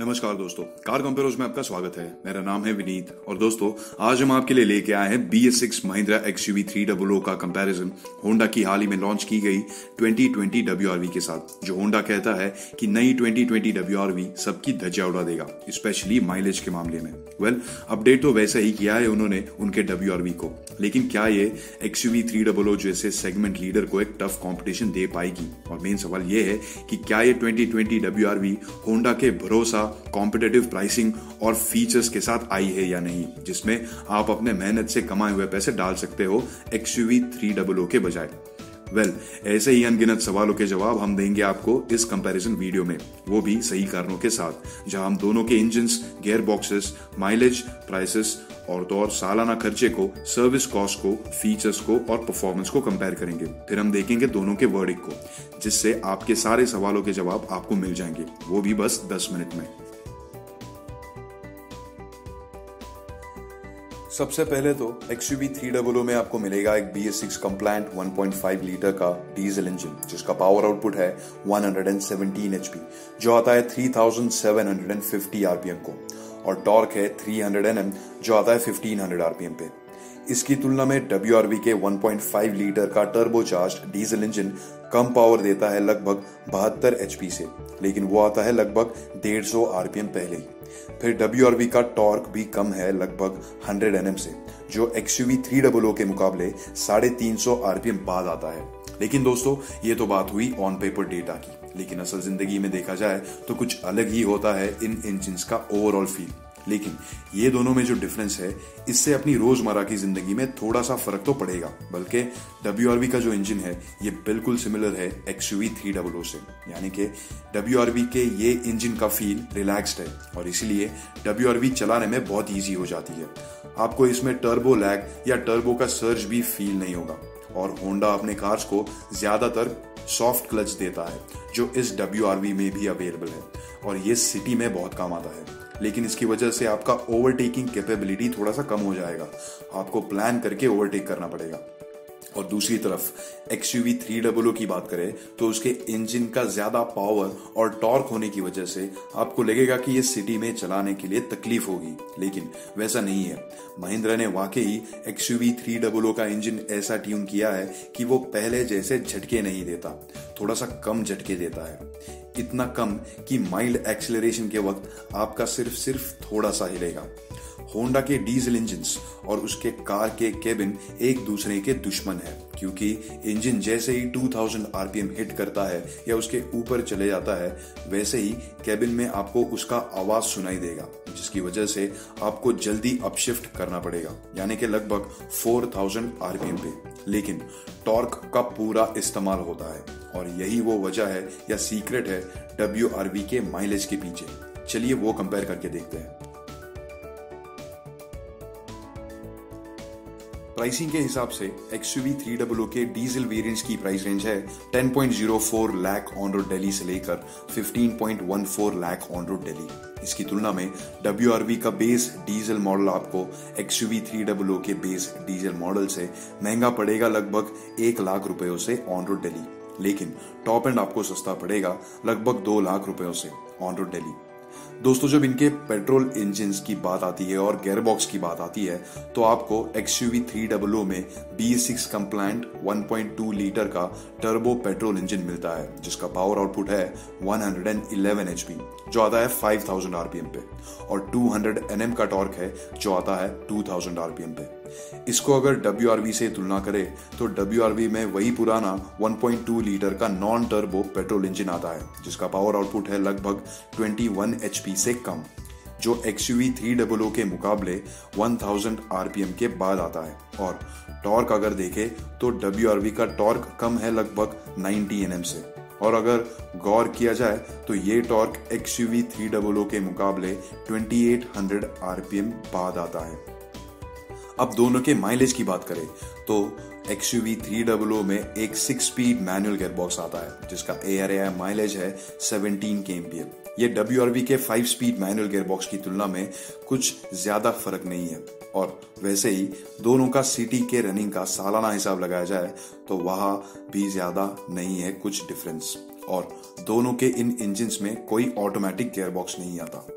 नमस्कार दोस्तों, car compares में आपका स्वागत है। मेरा नाम है विनीत और दोस्तों आज हम आपके लिए लेके आए हैं BS6 महिंद्रा XUV 300 का कंपैरिजन होंडा की हाल ही में लॉन्च की गई 2020 WRV के साथ। जो होंडा कहता है कि नई 2020 WRV सबकी धज्जियां उड़ा देगा, स्पेशली माइलेज के मामले में। अपडेट तो वैसा ही किया है उन्होंने उनके WRV को, लेकिन क्या ये XUV 300 जैसे सेगमेंट लीडर को एक टफ कंपटीशन दे पाएगी? और मेन सवाल ये है कि क्या ये 2020 WRV होंडा के भरोसा, कॉम्पिटिटिव प्राइसिंग और फीचर्स के साथ आई है या नहीं, जिसमें आप अपने मेहनत से कमाए हुए पैसे डाल सकते हो XUV 300 के बजाय। ऐसे ही अनगिनत सवालों के जवाब हम देंगे आपको इस कंपैरिजन वीडियो में, वो भी सही कारणों के साथ, जहां हम दोनों के engines, gear boxes, mileage, prices और तो और सालाना खर्चे को, सर्विस कॉस्ट को, फीचर्स को और परफॉर्मेंस को कंपेयर करेंगे। फिर हम देखेंगे दोनों के वर्डिक्ट को, जिससे आपके सारे सवालों के जवाब आपको मिल जाएंगे, वो भी बस 10 मिनट में। सबसे पहले तो XUV 300 में आपको मिलेगा एक BS6 कंप्लायंट 1.5 लीटर का डीजल इंजन, जिसका पावर आउटपुट है 117 HP, जो आता है 3750 RPM को, और टॉर्क है 300 Nm, जो आता है 1500 RPM पे। इसकी तुलना में WRV के 1.5 लीटर का टर्बोचार्ज्ड डीजल इंजन कम पावर देता है लगभग 72 HP से, लेकिन वो आता है लगभग 150 RPM पहले ही। फिर WRV का टॉर्क भी कम है लगभग 100 Nm से, जो XUV 300 के मुकाबले 350 RPM बाद आता है। लेकिन दोस्तों, ये तो बात हुई ऑन पेपर डेटा की, लेकिन असल जिंदगी में देखा जाए तो कुछ अलग ही होता है इन इंजन्स का ओवरऑल फील। लेकिन ये दोनों में जो डिफरेंस है, इससे अपनी रोजमर्रा की जिंदगी में थोड़ा सा फर्क तो पड़ेगा। बल्कि WRV का जो इंजन है ये बिल्कुल सिमिलर है XUV 300 से, यानी कि WRV के ये इंजन का फील रिलैक्स्ड है और इसीलिए WRV चलाने में बहुत इजी हो जाती है। आपको इसमें टर्बो लैग या टर्बो का सर्ज भी फील नहीं होगा, और होंडा अपने कार्स को ज्यादातर सॉफ्ट क्लच देता है, जो इस WRV में भी अवेलेबल है, और ये सिटी में बहुत काम आता है। लेकिन इसकी वजह से आपका ओवरटेकिंग कैपेबिलिटी थोड़ा सा कम हो जाएगा, आपको प्लान करके ओवरटेक करना पड़ेगा। और दूसरी तरफ XUV 300 की बात करें तो उसके इंजन का ज्यादा पावर और टॉर्क होने की वजह से आपको लगेगा कि ये सिटी में चलाने के लिए तकलीफ होगी, लेकिन वैसा नहीं है। महिंद्रा ने वाकई XUV 300 का इंजन ऐसा ट्यून किया है कि वो पहले जैसे झटके नहीं देता, थोड़ा सा कम झटके देता है। इतना कम कि माइल्ड एक्सेलरेशन के वक्त आपका सिर्फ थोड़ा सा हिलेगा। होंडा के डीजल इंजन्स और उसके कार के केबिन एक दूसरे के दुश्मन है, क्योंकि इंजन जैसे ही 2000 RPM हिट करता है या उसके ऊपर चले जाता है, वैसे ही केबिन में आपको उसका आवाज सुनाई देगा, जिसकी वजह से आपको जल्दी अपशिफ्ट करना पड़ेगा, यानी कि लगभग 4000 RPM पे। लेकिन टॉर्क का पूरा इस्तेमाल होता है, और यही वो वजह है या सीक्रेट है WRV के माइलेज के पीछे। चलिए वो कंपेयर करके देखते हैं। प्राइसिंग के हिसाब से XUV 300 के डीजल वेरिएंट्स की प्राइस रेंज है 10.04 लाख ऑन रोड दिल्ली से लेकर 15.14 लाख ऑन रोड दिल्ली। इसकी तुलना में WRV का बेस डीजल मॉडल आपको XUV 300 के बेस डीजल मॉडल से महंगा पड़ेगा लगभग 1 लाख रुपयों से ऑन रोड दिल्ली, लेकिन टॉप एंड आपको सस्ता पड़ेगा लगभग 2 लाख रुपयों से ऑन रोड दिल्ली। दोस्तों, जब इनके पेट्रोल इंजन्स की बात आती है और गियरबॉक्स की बात आती है, तो आपको XUV 300 में BS6 कंप्लायंट 1.2 लीटर का टर्बो पेट्रोल इंजन मिलता है, जिसका पावर आउटपुट है 111 HP, जो आता है 5000 RPM पे, और 200 Nm का टॉर्क है, जो आता है 2000 RPM पे। इसको अगर WRV से तुलना करें तो WRV में वही पुराना 1.2 लीटर का नॉन टर्बो पेट्रोल इंजन आता है, जिसका पावर आउटपुट है लगभग 21 HP से कम, जो XUV 300 के मुकाबले 1000 RPM के बाद आता है। और टॉर्क अगर देखें तो WRV का टॉर्क कम है लगभग 90 Nm से, और अगर गौर किया जाए तो ये टॉर्क XUV 300 के मुकाबले 2800 RPM बाद आता है। अब दोनों के माइलेज की बात करें तो XUV 300 में एक 6 स्पीड मैनुअल गियरबॉक्स आता है, जिसका ARAI माइलेज है 17 kmpm। ये WRV के 5 स्पीड मैनुअल गियरबॉक्स की तुलना में कुछ ज्यादा फर्क नहीं है, और वैसे ही दोनों का सिटी के रनिंग का सालाना हिसाब लगाया जाए तो वहां भी ज्यादा नहीं है कुछ डिफरेंस। और दोनों के इन इंजन्स में कोई ऑटोमेटिक गियरबॉक्स नहीं आता।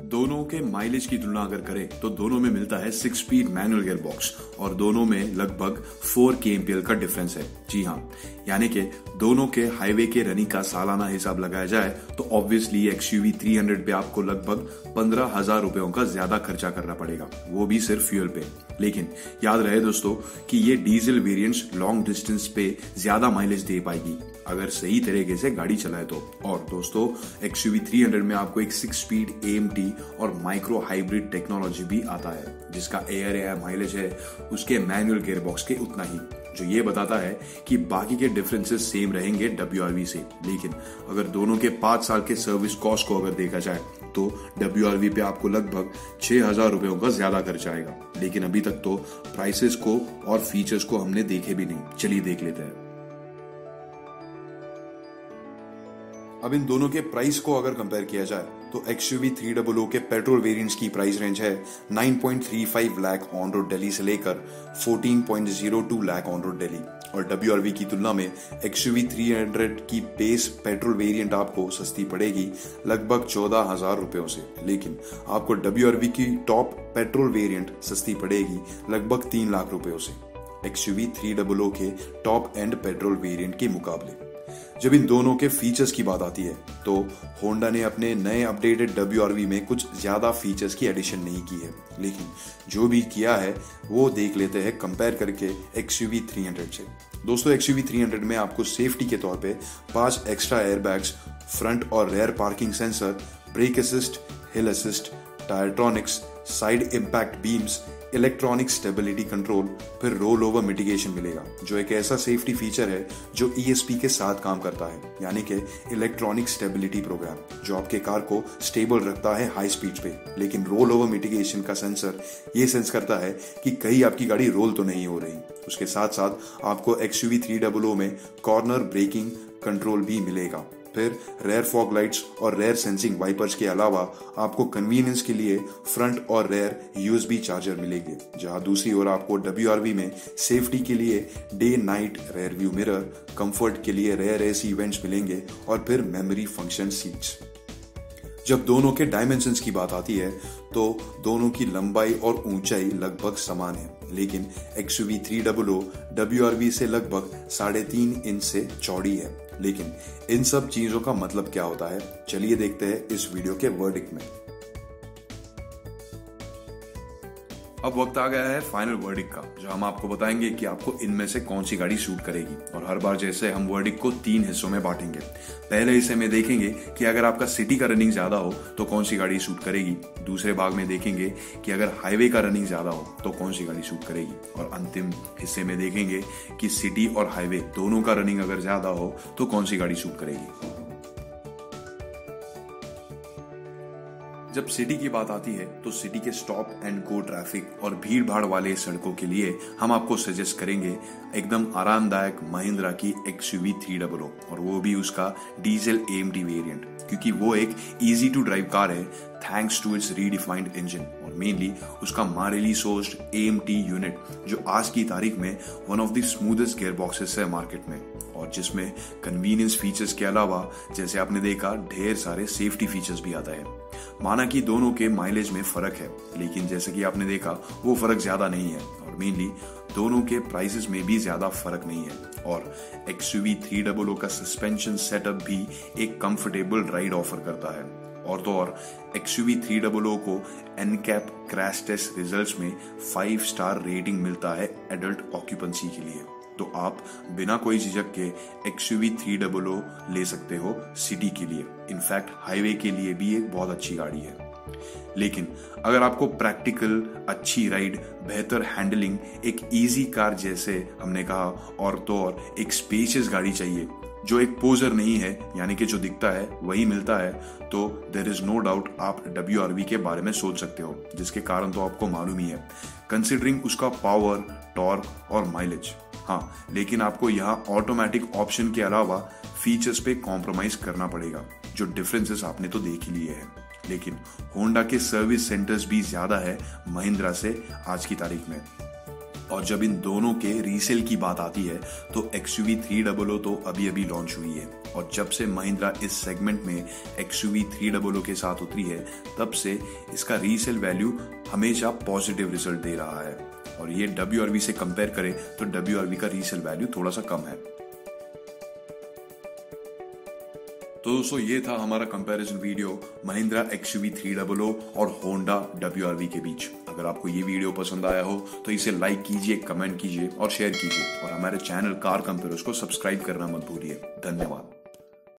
दोनों के माइलेज की तुलना अगर करें तो दोनों में मिलता है 6 स्पीड मैनुअल गियरबॉक्स और दोनों में लगभग 4 kmpl का डिफरेंस है। जी हाँ, यानी कि दोनों के हाईवे के रनिंग का सालाना हिसाब लगाया जाए तो ऑब्वियसली XUV 300 पे आपको लगभग 15,000 रुपयों का ज्यादा खर्चा करना पड़ेगा, वो भी सिर्फ फ्यूल पे। लेकिन याद रहे दोस्तों कि ये डीजल वेरिएंट्स लॉन्ग डिस्टेंस पे ज्यादा माइलेज दे पाएगी अगर सही तरीके से गाड़ी चलाए तो। और दोस्तों XUV 300 में आपको एक 6 स्पीड AMT और माइक्रो हाइब्रिड टेक्नोलॉजी भी आता है, जिसका एयर माइलेज है उसके मैनुअल गियरबॉक्स के उतना ही, जो ये बताता है कि बाकी के डिफरेंसेस सेम रहेंगे WRV से। लेकिन अगर दोनों के 5 साल के सर्विस कॉस्ट को अगर देखा जाए तो WRV पे आपको लगभग 6,000 रुपयों का ज्यादा खर्चा आएगा। लेकिन अभी तक तो प्राइसेस को और फीचर्स को हमने देखे भी नहीं, चलिए देख लेते हैं। अब इन दोनों के प्राइस को अगर कंपेयर किया जाए तो XUV 300 के पेट्रोल वेरिएंट्स की प्राइस रेंज है 9.35 लाख ऑन रोड दिल्ली से लेकर 14.02 लाख ऑन रोड दिल्ली, और WRV की तुलना में XUV 300 की बेस पेट्रोल वेरिएंट आपको सस्ती पड़ेगी लगभग 14,000 रुपयों से। लेकिन आपको WRV की टॉप पेट्रोल वेरिएंट सस्ती पड़ेगी लगभग 3 लाख रुपयों से XUV 300 के टॉप एंड पेट्रोल वेरिएंट के मुकाबले। जब इन दोनों के फीचर्स की बात आती है तो होंडा ने अपने नए अपडेटेड WRV में कुछ ज्यादा फीचर्स की एडिशन नहीं की है, लेकिन जो भी किया है वो देख लेते हैं कंपेयर करके XUV 300 से। दोस्तों XUV 300 में आपको सेफ्टी के तौर पे 5 एक्स्ट्रा एयरबैग्स, फ्रंट और rear parking sensor, brake assist, hill assist, tyretronics, side impact beams, electronic stability control, फिर रोल ओवर मिटिगेशन मिलेगा, जो एक ऐसा सेफ्टी फीचर है जो ESP के साथ काम करता है, यानी कि इलेक्ट्रॉनिक स्टेबिलिटी प्रोग्राम, जो आपके कार को स्टेबल रखता है हाई स्पीड पे। लेकिन रोल ओवर मिटिगेशन का सेंसर ये सेंस करता है कि कहीं आपकी गाड़ी रोल तो नहीं हो रही। उसके साथ साथ आपको XUV 300 में कॉर्नर ब्रेकिंग कंट्रोल भी मिलेगा। फिर रेयर फॉग लाइट्स और रेयर सेंसिंग वाइपर्स के अलावा आपको कन्वीनियंस के लिए फ्रंट और रेयर USB चार्जर मिलेंगे, जहां दूसरी ओर आपको WRV में सेफ्टी के लिए day night rear view mirror, comfort के लिए रेयर AC वेंट्स मिलेंगे और फिर मेमोरी फंक्शन सीट्स। जब दोनों के डायमेंशंस की बात आती है तो दोनों की लंबाई और ऊंचाई लगभग समान है, लेकिन XUV 300 WRV से लगभग 3.5 इंच से चौड़ी है। लेकिन इन सब चीजों का मतलब क्या होता है, चलिए देखते हैं इस वीडियो के वर्डिक्ट में। अब वक्त आ गया है फाइनल वर्डिक्ट का, जो हम आपको बताएंगे कि आपको इनमें से कौन सी गाड़ी सूट करेगी। और हर बार जैसे हम वर्डिक्ट को 3 हिस्सों में बांटेंगे। पहले हिस्से में देखेंगे कि अगर आपका सिटी का रनिंग ज्यादा हो तो कौन सी गाड़ी सूट करेगी। दूसरे भाग में देखेंगे कि अगर हाईवे का रनिंग ज्यादा हो तो कौन सी गाड़ी सूट करेगी। और अंतिम हिस्से में देखेंगे कि सिटी और हाईवे दोनों का रनिंग अगर ज्यादा हो तो कौन सी गाड़ी सूट करेगी। जब सिटी की बात आती है तो सिटी के स्टॉप एंड गो ट्रैफिक और भीड़ भाड़ वाले सड़कों के लिए हम आपको सजेस्ट करेंगे एकदम आरामदायक महिंद्रा की XUV 300, और वो भी उसका डीजल AMT वेरिएंट, क्योंकि वो एक इजी टू ड्राइव कार है thanks to its redefined engine और मेनली उसका मारेली सोर्स्ड AMT यूनिट, जो आज की तारीख में one of the smoothest gear boxes है मार्केट में, और जिसमें कन्वीनियंस फीचर्स के अलावा जैसे आपने देखा ढेर सारे सेफ्टी फीचर्स भी आता है। माना कि दोनों के माइलेज में फर्क है, लेकिन जैसे कि आपने देखा वो फर्क ज्यादा नहीं है, और मेनली दोनों के प्राइसेस में भी ज्यादा फर्क नहीं है। और XUV 300 का सस्पेंशन सेटअप भी एक कंफर्टेबल राइड ऑफर करता है। और तो और XUV 300 को NCAP क्रैश टेस्ट रिजल्ट्स में 5 स्टार रेटिंग मिलता है एडल्ट ऑक्यूपेंसी के लिए। तो आप बिना कोई झिझक के XUV 300 ले सकते हो सिटी के लिए, इनफैक्ट हाईवे के लिए भी एक बहुत अच्छी गाड़ी है। लेकिन अगर आपको प्रैक्टिकल, अच्छी राइड, बेहतर हैंडलिंग, एक इजी कार जैसे हमने कहा, और तो और एक स्पेशियस गाड़ी चाहिए जो एक पोजर नहीं है, यानी कि जो दिखता है वही मिलता है, तो देयर इज नो डाउट आप WRV के बारे में सोच सकते हो, जिसके कारण तो आपको मालूम ही है, कंसिडरिंग उसका पावर, टॉर्क और माइलेज। हाँ, लेकिन आपको यहाँ ऑटोमेटिक ऑप्शन के अलावा फीचर्स पे कॉम्प्रोमाइज करना पड़ेगा, जो डिफरेंसेस आपने तो देख ही लिए हैं। लेकिन होंडा के सर्विस सेंटर्स भी ज्यादा है महिंद्रा से आज की तारीख में। और जब इन दोनों के रीसेल की बात आती है तो XUV 300 तो अभी लॉन्च हुई है, और जब से महिंद्रा इस सेगमेंट में XUV 300 के साथ उतरी है तब से इसका रीसेल वैल्यू हमेशा पॉजिटिव रिजल्ट दे रहा है। और ये WRV से कंपेयर करें तो WRV का रीसेल वैल्यू थोड़ा सा कम है। तो दोस्तों ये था हमारा कंपैरिजन वीडियो महिंद्रा XUV 300 और होंडा WRV के बीच। अगर आपको ये वीडियो पसंद आया हो तो इसे लाइक कीजिए, कमेंट कीजिए और शेयर कीजिए, और हमारे चैनल कार कंपेयर्स को सब्सक्राइब करना मत भूलिए। धन्यवाद।